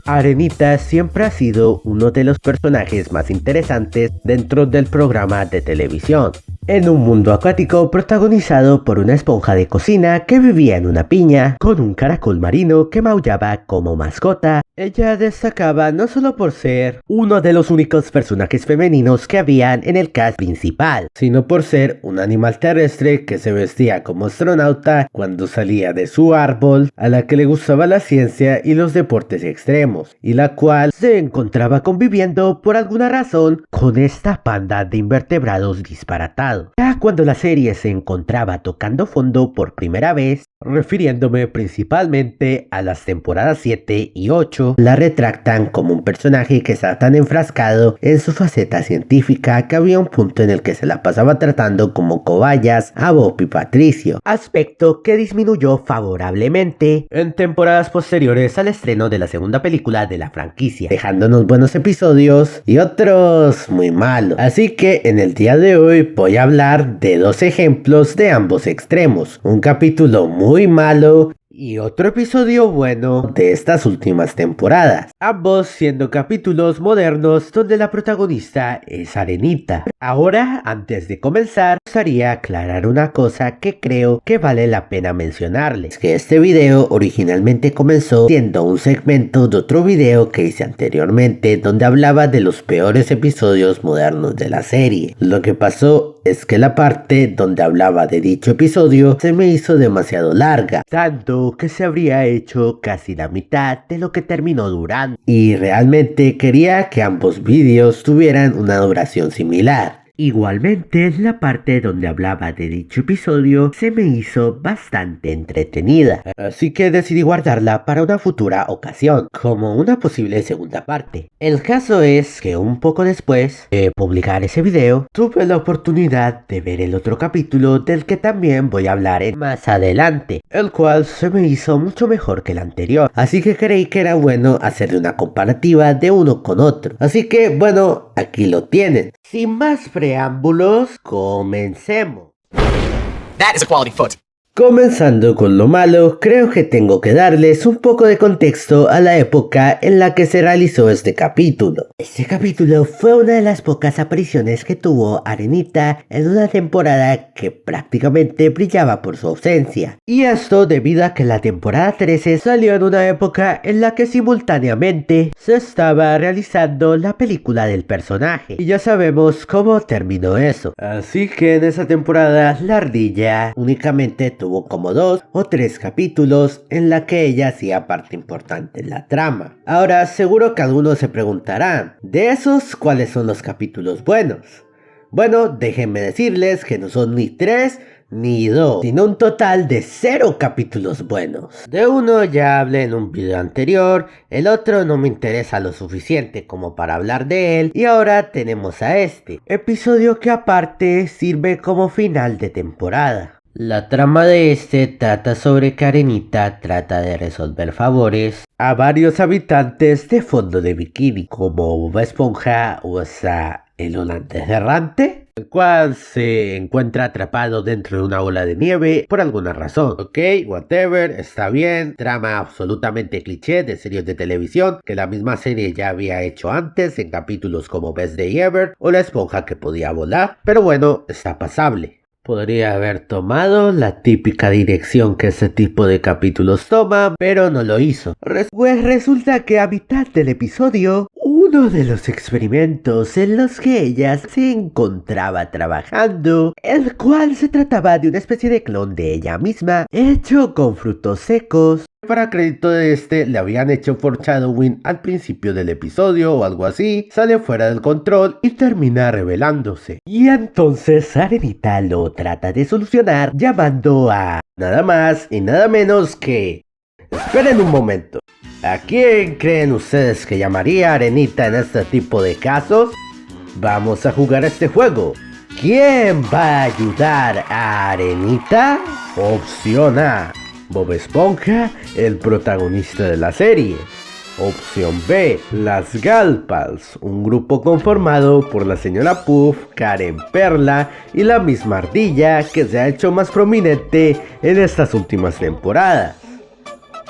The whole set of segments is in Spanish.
Arenita siempre ha sido uno de los personajes más interesantes dentro del programa de televisión. En un mundo acuático protagonizado por una esponja de cocina que vivía en una piña, con un caracol marino que maullaba como mascota, ella destacaba no solo por ser uno de los únicos personajes femeninos que habían en el cast principal, sino por ser un animal terrestre que se vestía como astronauta cuando salía de su árbol, a la que le gustaba la ciencia y los deportes extremos, y la cual se encontraba conviviendo por alguna razón con esta panda de invertebrados disparatados. Ya cuando la serie se encontraba tocando fondo por primera vez, refiriéndome principalmente a las temporadas 7 y 8, la retractan como un personaje que está tan enfrascado en su faceta científica que había un punto en el que se la pasaba tratando como cobayas a Bob y Patricio, aspecto que disminuyó favorablemente en temporadas posteriores al estreno de la segunda película de la franquicia, dejándonos buenos episodios y otros muy malos. Así que en el día de hoy voy a hablar de dos ejemplos de ambos extremos, un capítulo muy malo y otro episodio bueno de estas últimas temporadas, ambos siendo capítulos modernos donde la protagonista es Arenita. Ahora, antes de comenzar, me gustaría aclarar una cosa que creo que vale la pena mencionarles, que este video originalmente comenzó siendo un segmento de otro video que hice anteriormente donde hablaba de los peores episodios modernos de la serie. Lo que pasó es que la parte donde hablaba de dicho episodio se me hizo demasiado larga, tanto que se habría hecho casi la mitad de lo que terminó durando, y realmente quería que ambos vídeos tuvieran una duración similar. Igualmente, la parte donde hablaba de dicho episodio se me hizo bastante entretenida, así que decidí guardarla para una futura ocasión, como una posible segunda parte. El caso es que un poco después de publicar ese video, tuve la oportunidad de ver el otro capítulo del que también voy a hablar más adelante, el cual se me hizo mucho mejor que el anterior, así que creí que era bueno hacer una comparativa de uno con otro. Así que bueno, aquí lo tienen. Sin más preámbulos, comencemos. That is a quality foot. Comenzando con lo malo, creo que tengo que darles un poco de contexto a la época en la que se realizó este capítulo. Este capítulo fue una de las pocas apariciones que tuvo Arenita en una temporada que prácticamente brillaba por su ausencia. Y esto debido a que la temporada 13 salió en una época en la que simultáneamente se estaba realizando la película del personaje. Y ya sabemos cómo terminó eso. Así que en esa temporada la ardilla únicamente tuvo como 2 o 3 capítulos en la que ella hacía parte importante en la trama. Ahora seguro que algunos se preguntarán, de esos, ¿cuáles son los capítulos buenos? Bueno, déjenme decirles que no son ni 3 ni 2, sino un total de 0 capítulos buenos. De uno ya hablé en un video anterior, el otro no me interesa lo suficiente como para hablar de él, y ahora tenemos a este episodio que aparte sirve como final de temporada. La trama de este trata sobre que Arenita trata de resolver favores a varios habitantes de fondo de bikini, como Bob Esponja, o sea, el holandés errante, el cual se encuentra atrapado dentro de una bola de nieve por alguna razón. Ok, whatever, está bien, trama absolutamente cliché de series de televisión que la misma serie ya había hecho antes en capítulos como Best Day Ever o La esponja que podía volar, pero bueno, está pasable. Podría haber tomado la típica dirección que ese tipo de capítulos toman, pero no lo hizo. Pues resulta que a mitad del episodio, uno de los experimentos en los que ella se encontraba trabajando, el cual se trataba de una especie de clon de ella misma, hecho con frutos secos. Para crédito de este, le habían hecho foreshadowing al principio del episodio o algo así, sale fuera del control y termina revelándose. Y entonces Arenita lo trata de solucionar llamando a nada más y nada menos que... Esperen un momento. ¿A quién creen ustedes que llamaría Arenita en este tipo de casos? Vamos a jugar este juego. ¿Quién va a ayudar a Arenita? Opción A: Bob Esponja, el protagonista de la serie. Opción B: Las Galpals, un grupo conformado por la señora Puff, Karen Perla y la misma ardilla que se ha hecho más prominente en estas últimas temporadas.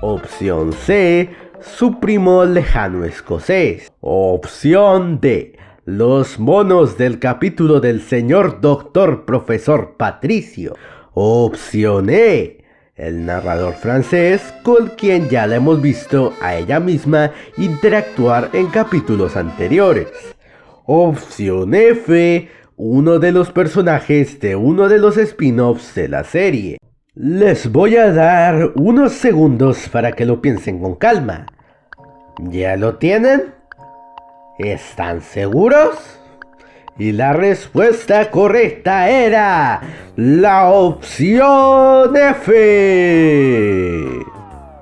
Opción C: su primo lejano escocés. Opción D. Los monos del capítulo del señor doctor profesor Patricio. Opción E. El narrador francés con quien ya la hemos visto a ella misma interactuar en capítulos anteriores. Opción F. Uno de los personajes de uno de los spin-offs de la serie. Les voy a dar unos segundos para que lo piensen con calma. ¿Ya lo tienen? ¿Están seguros? Y la respuesta correcta era la opción F.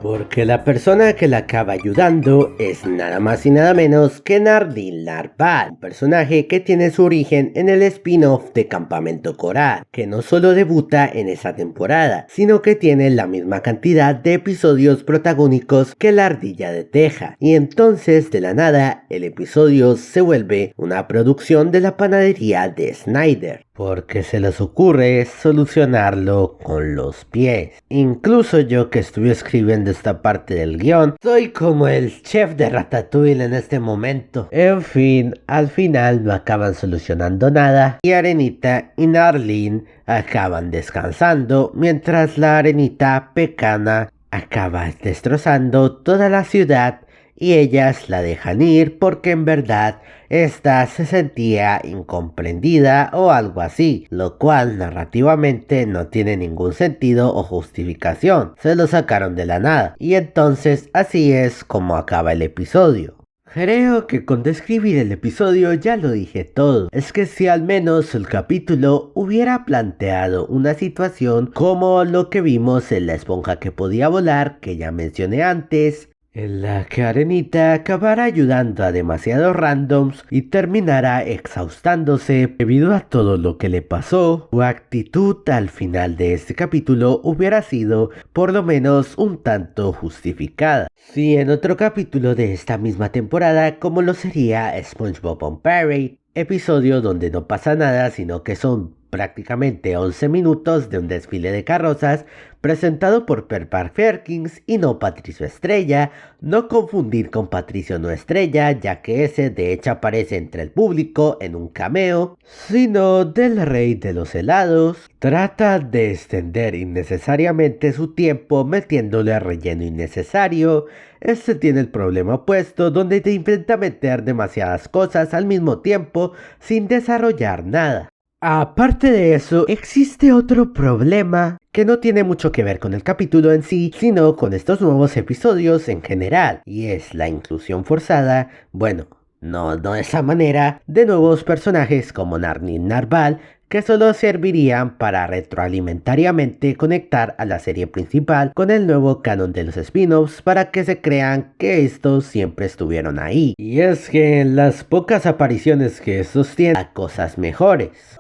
Porque la persona que la acaba ayudando es nada más y nada menos que Nardine Narval, un personaje que tiene su origen en el spin-off de Campamento Coral, que no solo debuta en esa temporada, sino que tiene la misma cantidad de episodios protagónicos que la Ardilla de Teja, y entonces de la nada el episodio se vuelve una producción de la panadería de Snyder. Porque se les ocurre solucionarlo con los pies. Incluso yo que estuve escribiendo esta parte del guión, soy como el chef de Ratatouille en este momento. En fin, al final no acaban solucionando nada y Arenita y Narlene acaban descansando mientras la Arenita Pecana acaba destrozando toda la ciudad. Y ellas la dejan ir porque en verdad esta se sentía incomprendida o algo así, lo cual narrativamente no tiene ningún sentido o justificación, se lo sacaron de la nada, y entonces así es como acaba el episodio. Creo que con describir el episodio ya lo dije todo. Es que si al menos el capítulo hubiera planteado una situación como lo que vimos en La esponja que podía volar, que ya mencioné antes, en la que Arenita acabará ayudando a demasiados randoms y terminará exhaustándose debido a todo lo que le pasó, su actitud al final de este capítulo hubiera sido por lo menos un tanto justificada. Si en otro capítulo de esta misma temporada, como lo sería SpongeBob on Parade, episodio donde no pasa nada sino que son prácticamente 11 minutos de un desfile de carrozas presentado por Peppa Perkins y no Patricio Estrella, no confundir con Patricio no Estrella, ya que ese de hecho aparece entre el público en un cameo, sino del rey de los helados. Trata de extender innecesariamente su tiempo metiéndole relleno innecesario. Este tiene el problema opuesto donde te intenta meter demasiadas cosas al mismo tiempo sin desarrollar nada. Aparte de eso, existe otro problema que no tiene mucho que ver con el capítulo en sí, sino con estos nuevos episodios en general, y es la inclusión forzada, bueno, no de esa manera, de nuevos personajes como Nardine Narval, que solo servirían para retroalimentariamente conectar a la serie principal con el nuevo canon de los spin-offs para que se crean que estos siempre estuvieron ahí. Y es que en las pocas apariciones que estos tienen, hay cosas mejores.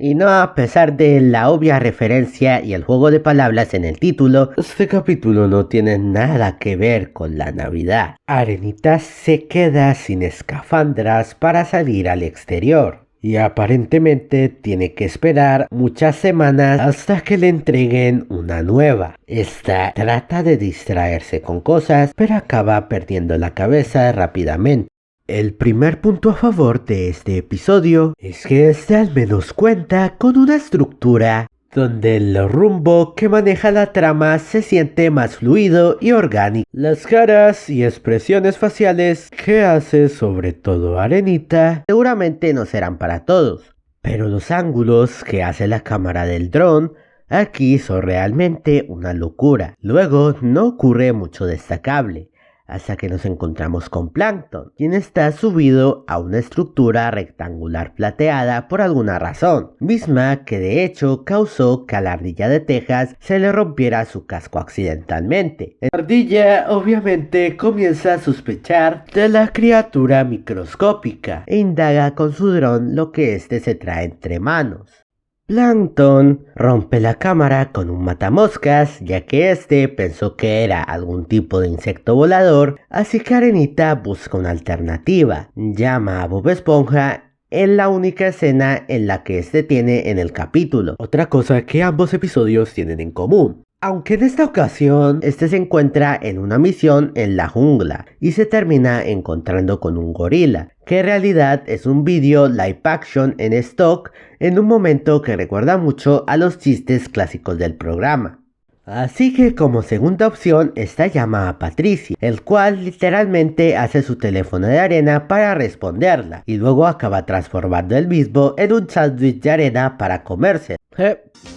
Y no a pesar de la obvia referencia y el juego de palabras en el título, este capítulo no tiene nada que ver con la Navidad. Arenita se queda sin escafandras para salir al exterior. Y aparentemente tiene que esperar muchas semanas hasta que le entreguen una nueva. Esta trata de distraerse con cosas, pero acaba perdiendo la cabeza rápidamente. El primer punto a favor de este episodio es que este al menos cuenta con una estructura donde el rumbo que maneja la trama se siente más fluido y orgánico. Las caras y expresiones faciales que hace sobre todo Arenita seguramente no serán para todos, pero los ángulos que hace la cámara del dron aquí son realmente una locura. Luego no ocurre mucho destacable, hasta que nos encontramos con Plankton, quien está subido a una estructura rectangular plateada por alguna razón, misma que de hecho causó que a la ardilla de Texas se le rompiera su casco accidentalmente. La ardilla obviamente comienza a sospechar de la criatura microscópica e indaga con su dron lo que éste se trae entre manos. Plankton rompe la cámara con un matamoscas, ya que este pensó que era algún tipo de insecto volador, así que Arenita busca una alternativa. Llama a Bob Esponja en la única escena en la que este tiene en el capítulo. Otra cosa que ambos episodios tienen en común Aunque en esta ocasión este se encuentra en una misión en la jungla y se termina encontrando con un gorila, que en realidad es un vídeo live action en stock en un momento que recuerda mucho a los chistes clásicos del programa. Así que como segunda opción esta llama a Patricio, el cual literalmente hace su teléfono de arena para responderla y luego acaba transformando el mismo en un sándwich de arena para comerse.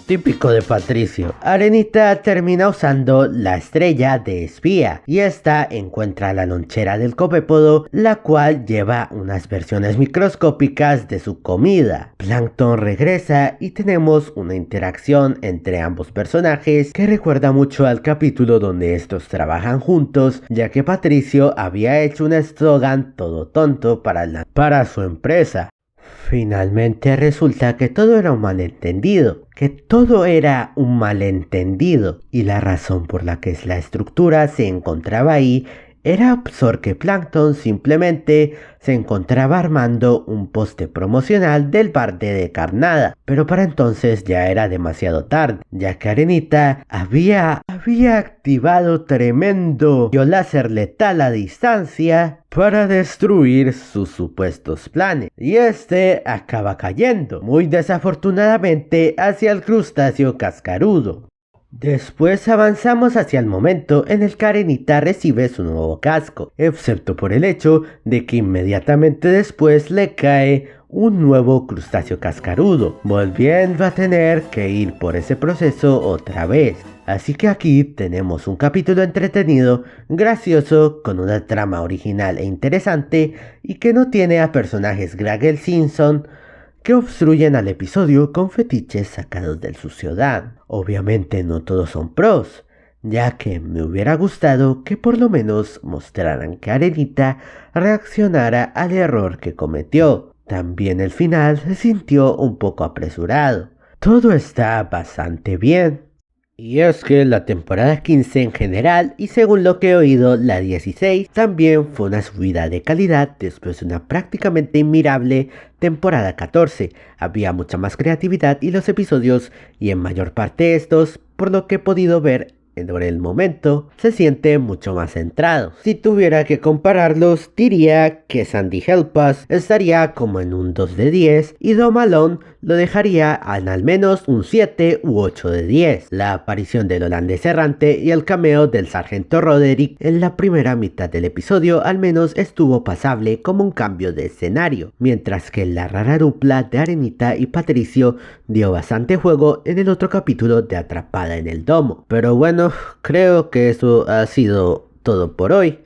Típico de Patricio. Arenita termina usando la estrella de espía y esta encuentra la lonchera del copépodo, la cual lleva unas versiones microscópicas de su comida. Plankton regresa y tenemos una interacción entre ambos personajes que recuerda mucho al capítulo donde estos trabajan juntos, ya que Patricio había hecho un eslogan todo tonto para su empresa. Finalmente resulta que todo era un malentendido, y la razón por la que la estructura se encontraba ahí era porque Plankton simplemente se encontraba armando un poste promocional del bar de carnada, pero para entonces ya era demasiado tarde, ya que Arenita había activado tremendo láser letal a distancia para destruir sus supuestos planes, y este acaba cayendo, muy desafortunadamente, hacia el crustáceo cascarudo. Después avanzamos hacia el momento en el que Arenita recibe su nuevo casco, excepto por el hecho de que inmediatamente después le cae un nuevo crustáceo cascarudo, volviendo a tener que ir por ese proceso otra vez. Así que aquí tenemos un capítulo entretenido, gracioso, con una trama original e interesante y que no tiene a personajes Gragel Simpson que obstruyen al episodio con fetiches sacados del ciudad. Obviamente no todos son pros, ya que me hubiera gustado que por lo menos mostraran que Arenita reaccionara al error que cometió. También el final se sintió un poco apresurado. Todo está bastante bien. Y es que la temporada 15 en general, y según lo que he oído, la 16 también fue una subida de calidad después de una prácticamente inmirable temporada 14. Había mucha más creatividad y los episodios, y en mayor parte estos, por lo que he podido ver por el momento, se siente mucho más centrado. Si tuviera que compararlos, diría que Sandy Help Us estaría como en un 2 de 10 y Home Alone lo dejaría en al menos un 7 u 8 de 10. La aparición del holandés errante y el cameo del sargento Roderick en la primera mitad del episodio al menos estuvo pasable como un cambio de escenario, mientras que la rara dupla de Arenita y Patricio dio bastante juego en el otro capítulo de Atrapada en el Domo. Pero bueno, creo que eso ha sido todo por hoy.